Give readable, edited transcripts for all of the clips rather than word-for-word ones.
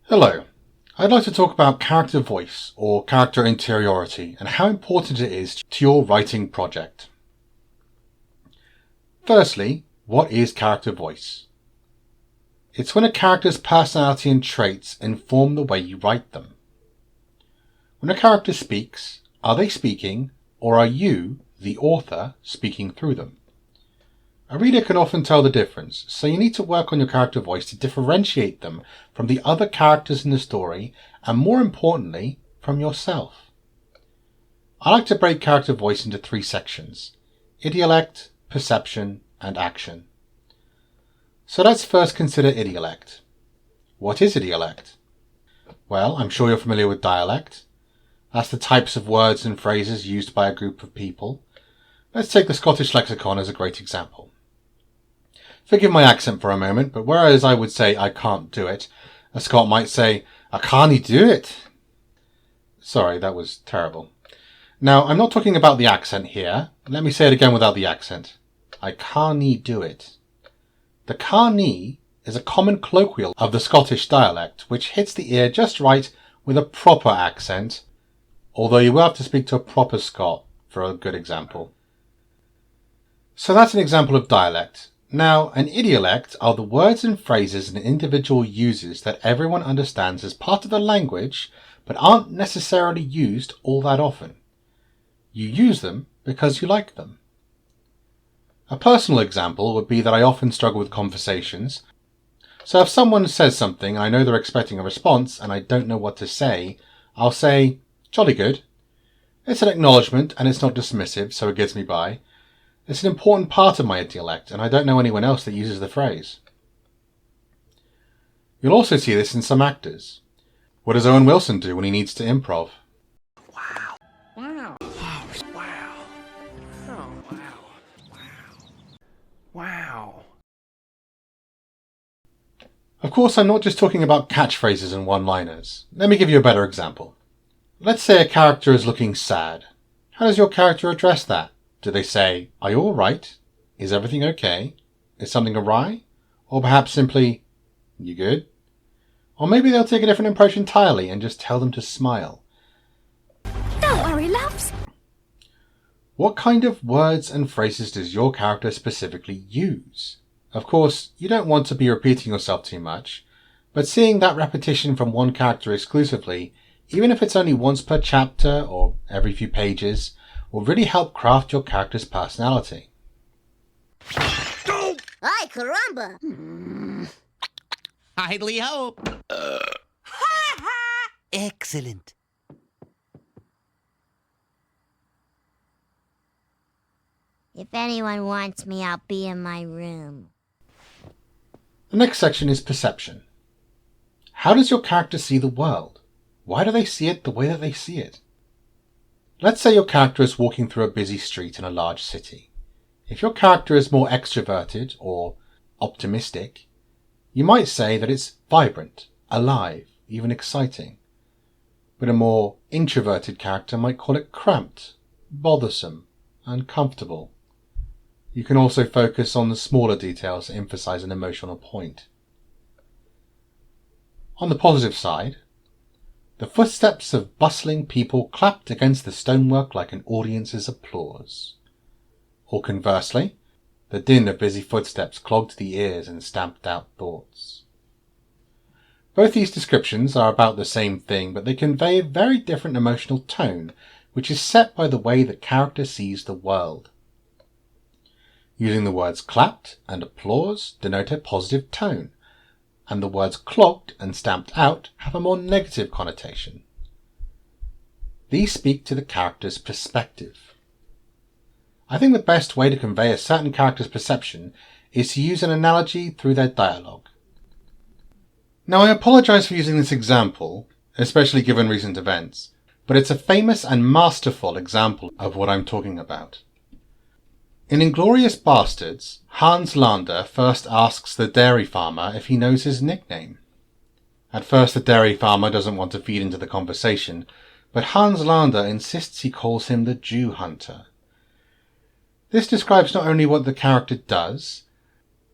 Hello. I'd like to talk about character voice or character interiority and how important it is to your writing project. Firstly, what is character voice? It's when a character's personality and traits inform the way you write them. When a character speaks, are they speaking, or are you, the author, speaking through them? A reader can often tell the difference, so you need to work on your character voice to differentiate them from the other characters in the story, and more importantly, from yourself. I like to break character voice into 3 sections: Idiolect, Perception, and Action. So let's first consider Idiolect. What is Idiolect? Well, I'm sure you're familiar with dialect. That's the types of words and phrases used by a group of people. Let's take the Scottish lexicon as a great example. Forgive my accent for a moment, but whereas I would say I can't do it, a Scot might say, I can't do it. Sorry, that was terrible. Now, I'm not talking about the accent here. Let me say it again without the accent. I can't do it. The can't is a common colloquial of the Scottish dialect, which hits the ear just right with a proper accent, although you will have to speak to a proper Scot for a good example. So that's an example of dialect. Now, an idiolect are the words and phrases an individual uses that everyone understands as part of the language, but aren't necessarily used all that often. You use them because you like them. A personal example would be that I often struggle with conversations. So if someone says something and I know they're expecting a response and I don't know what to say, I'll say, jolly good. It's an acknowledgement and it's not dismissive, so it gets me by. It's an important part of my idiolect, and I don't know anyone else that uses the phrase. You'll also see this in some actors. What does Owen Wilson do when he needs to improv? Wow. Wow. Oh, wow. Oh, wow. Wow. Wow. Of course, I'm not just talking about catchphrases and one-liners. Let me give you a better example. Let's say a character is looking sad. How does your character address that? Do they say, are you all right? Is everything okay? Is something awry? Or perhaps simply, you good? Or maybe they'll take a different approach entirely and just tell them to smile. Don't worry, loves. What kind of words and phrases does your character specifically use? Of course, you don't want to be repeating yourself too much, but seeing that repetition from one character exclusively, even if it's only once per chapter or every few pages, will really help craft your character's personality. Ay, caramba! Idly hope. Excellent. If anyone wants me, I'll be in my room. The next section is perception. How does your character see the world? Why do they see it the way that they see it? Let's say your character is walking through a busy street in a large city. If your character is more extroverted or optimistic, you might say that it's vibrant, alive, even exciting. But a more introverted character might call it cramped, bothersome, uncomfortable. You can also focus on the smaller details to emphasize an emotional point. On the positive side, the footsteps of bustling people clapped against the stonework like an audience's applause. Or conversely, the din of busy footsteps clogged the ears and stamped out thoughts. Both these descriptions are about the same thing, but they convey a very different emotional tone, which is set by the way the character sees the world. Using the words clapped and applause denote a positive tone, and the words clogged and stamped out have a more negative connotation. These speak to the character's perspective. I think the best way to convey a certain character's perception is to use an analogy through their dialogue. Now, I apologize for using this example, especially given recent events, but it's a famous and masterful example of what I'm talking about. In Inglourious Bastards, Hans Lander first asks the dairy farmer if he knows his nickname. At first the dairy farmer doesn't want to feed into the conversation, but Hans Lander insists he calls him the Jew Hunter. This describes not only what the character does,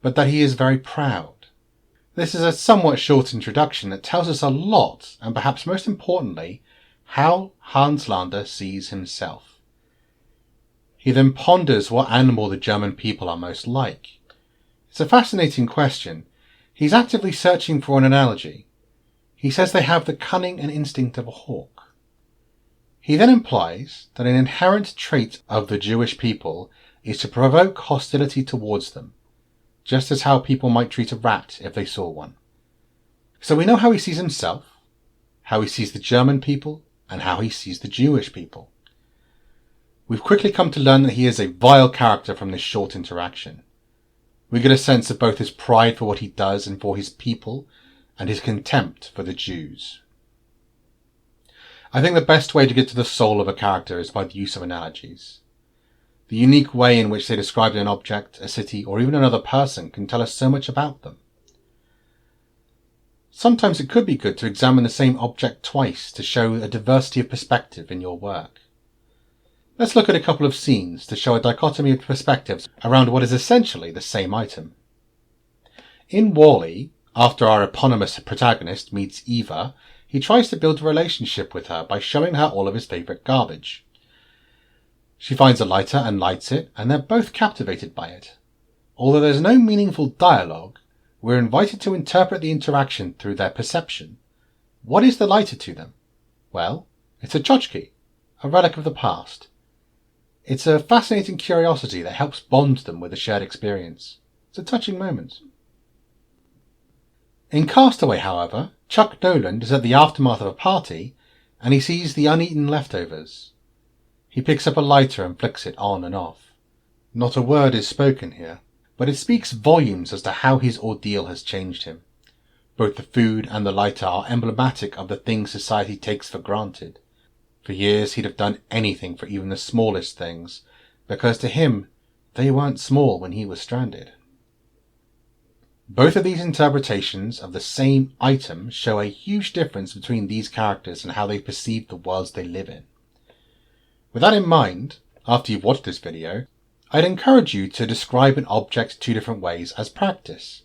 but that he is very proud. This is a somewhat short introduction that tells us a lot, and perhaps most importantly, how Hans Lander sees himself. He then ponders what animal the German people are most like. It's a fascinating question. He's actively searching for an analogy. He says they have the cunning and instinct of a hawk. He then implies that an inherent trait of the Jewish people is to provoke hostility towards them, just as how people might treat a rat if they saw one. So we know how he sees himself, how he sees the German people, and how he sees the Jewish people. We've quickly come to learn that he is a vile character from this short interaction. We get a sense of both his pride for what he does and for his people, and his contempt for the Jews. I think the best way to get to the soul of a character is by the use of analogies. The unique way in which they describe an object, a city, or even another person can tell us so much about them. Sometimes it could be good to examine the same object twice to show a diversity of perspective in your work. Let's look at a couple of scenes to show a dichotomy of perspectives around what is essentially the same item. In Wall-E, after our eponymous protagonist meets Eva, he tries to build a relationship with her by showing her all of his favourite garbage. She finds a lighter and lights it, and they're both captivated by it. Although there's no meaningful dialogue, we're invited to interpret the interaction through their perception. What is the lighter to them? Well, it's a tchotchke, a relic of the past. It's a fascinating curiosity that helps bond them with a shared experience. It's a touching moment. In Castaway, however, Chuck Noland is at the aftermath of a party, and he sees the uneaten leftovers. He picks up a lighter and flicks it on and off. Not a word is spoken here, but it speaks volumes as to how his ordeal has changed him. Both the food and the lighter are emblematic of the things society takes for granted. For years he'd have done anything for even the smallest things, because to him they weren't small when he was stranded. Both of these interpretations of the same item show a huge difference between these characters and how they perceive the worlds they live in. With that in mind, after you've watched this video, I'd encourage you to describe an object 2 different ways as practice.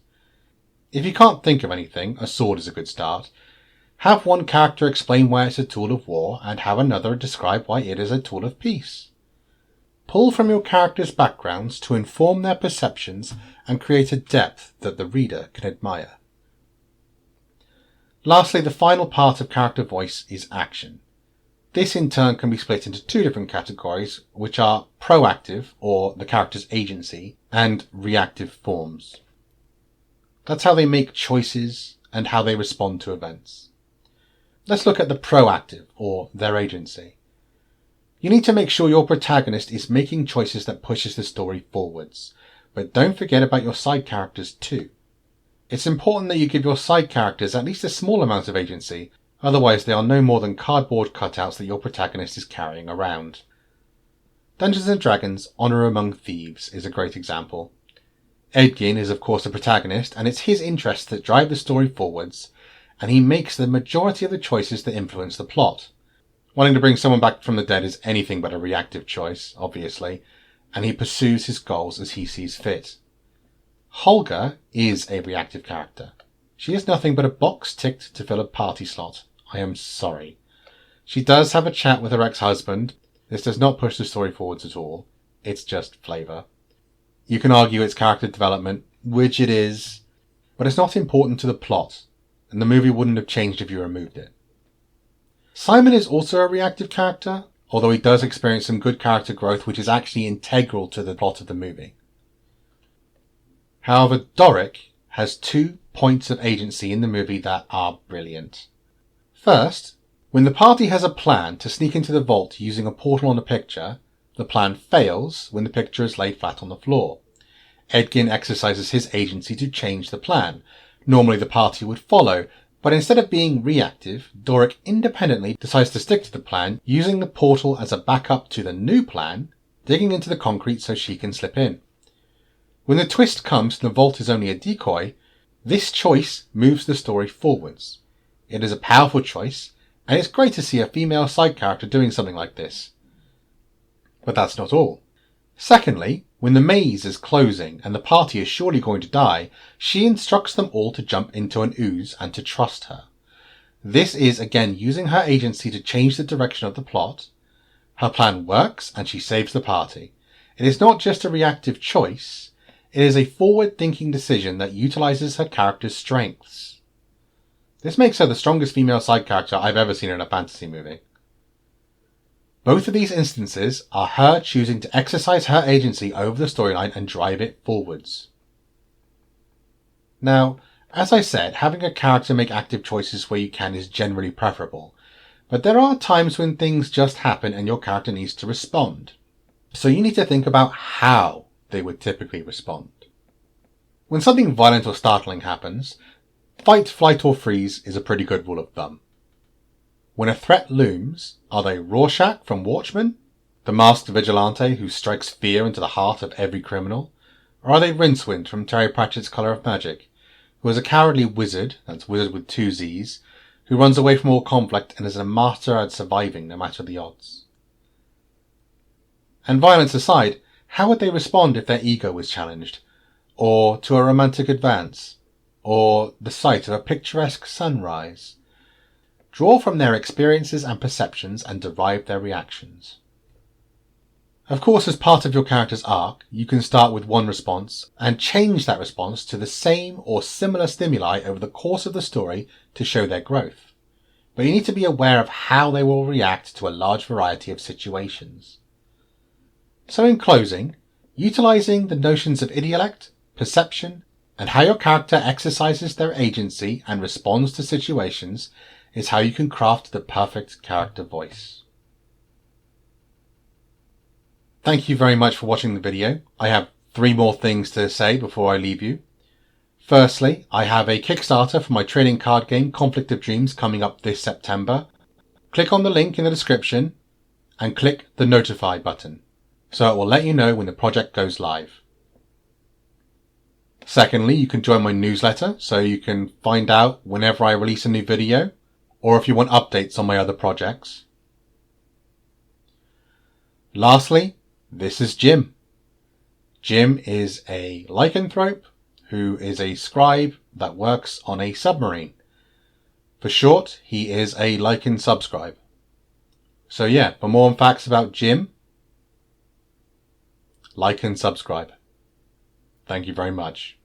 If you can't think of anything, a sword is a good start. Have one character explain why it's a tool of war, and have another describe why it is a tool of peace. Pull from your characters' backgrounds to inform their perceptions and create a depth that the reader can admire. Lastly, the final part of character voice is action. This in turn can be split into 2 different categories, which are proactive, or the character's agency, and reactive forms. That's how they make choices and how they respond to events. Let's look at the proactive, or their agency. You need to make sure your protagonist is making choices that pushes the story forwards, but don't forget about your side characters too. It's important that you give your side characters at least a small amount of agency, otherwise they are no more than cardboard cutouts that your protagonist is carrying around. Dungeons & Dragons' Honour Among Thieves is a great example. Edgin is of course the protagonist, and it's his interests that drive the story forwards, and he makes the majority of the choices that influence the plot. Wanting to bring someone back from the dead is anything but a reactive choice, obviously, and he pursues his goals as he sees fit. Holger is a reactive character. She is nothing but a box ticked to fill a party slot. I am sorry. She does have a chat with her ex-husband. This does not push the story forwards at all. It's just flavour. You can argue it's character development, which it is, but it's not important to the plot, and the movie wouldn't have changed if you removed it. Simon is also a reactive character, although he does experience some good character growth which is actually integral to the plot of the movie. However, Doric has 2 points of agency in the movie that are brilliant. First, when the party has a plan to sneak into the vault using a portal on a picture, the plan fails when the picture is laid flat on the floor. Edgin exercises his agency to change the plan. Normally the party would follow, but instead of being reactive, Doric independently decides to stick to the plan, using the portal as a backup to the new plan, digging into the concrete so she can slip in. When the twist comes and the vault is only a decoy, this choice moves the story forwards. It is a powerful choice, and it's great to see a female side character doing something like this. But that's not all. Secondly, when the maze is closing and the party is surely going to die, she instructs them all to jump into an ooze and to trust her. This is again using her agency to change the direction of the plot. Her plan works and she saves the party. It is not just a reactive choice, it is a forward-thinking decision that utilizes her character's strengths. This makes her the strongest female side character I've ever seen in a fantasy movie. Both of these instances are her choosing to exercise her agency over the storyline and drive it forwards. Now, as I said, having a character make active choices where you can is generally preferable, but there are times when things just happen and your character needs to respond. So you need to think about how they would typically respond. When something violent or startling happens, fight, flight or freeze is a pretty good rule of thumb. When a threat looms, are they Rorschach from Watchmen, the masked vigilante who strikes fear into the heart of every criminal? Or are they Rincewind from Terry Pratchett's Colour of Magic, who is a cowardly wizard, that's wizard with 2 Z's, who runs away from all conflict and is a master at surviving no matter the odds? And violence aside, how would they respond if their ego was challenged, or to a romantic advance, or the sight of a picturesque sunrise? Draw from their experiences and perceptions and derive their reactions. Of course, as part of your character's arc, you can start with one response and change that response to the same or similar stimuli over the course of the story to show their growth. But you need to be aware of how they will react to a large variety of situations. So in closing, utilizing the notions of idiolect, perception, and how your character exercises their agency and responds to situations is how you can craft the perfect character voice. Thank you very much for watching the video. I have 3 more things to say before I leave you. Firstly, I have a Kickstarter for my trading card game Conflict of Dreams coming up this September. Click on the link in the description and click the notify button, so it will let you know when the project goes live. Secondly, you can join my newsletter so you can find out whenever I release a new video, or if you want updates on my other projects. Lastly, this is Jim. Jim is a lycanthrope who is a scribe that works on a submarine. For short, he is a lichen subscribe. So yeah, for more facts about Jim, like and subscribe. Thank you very much.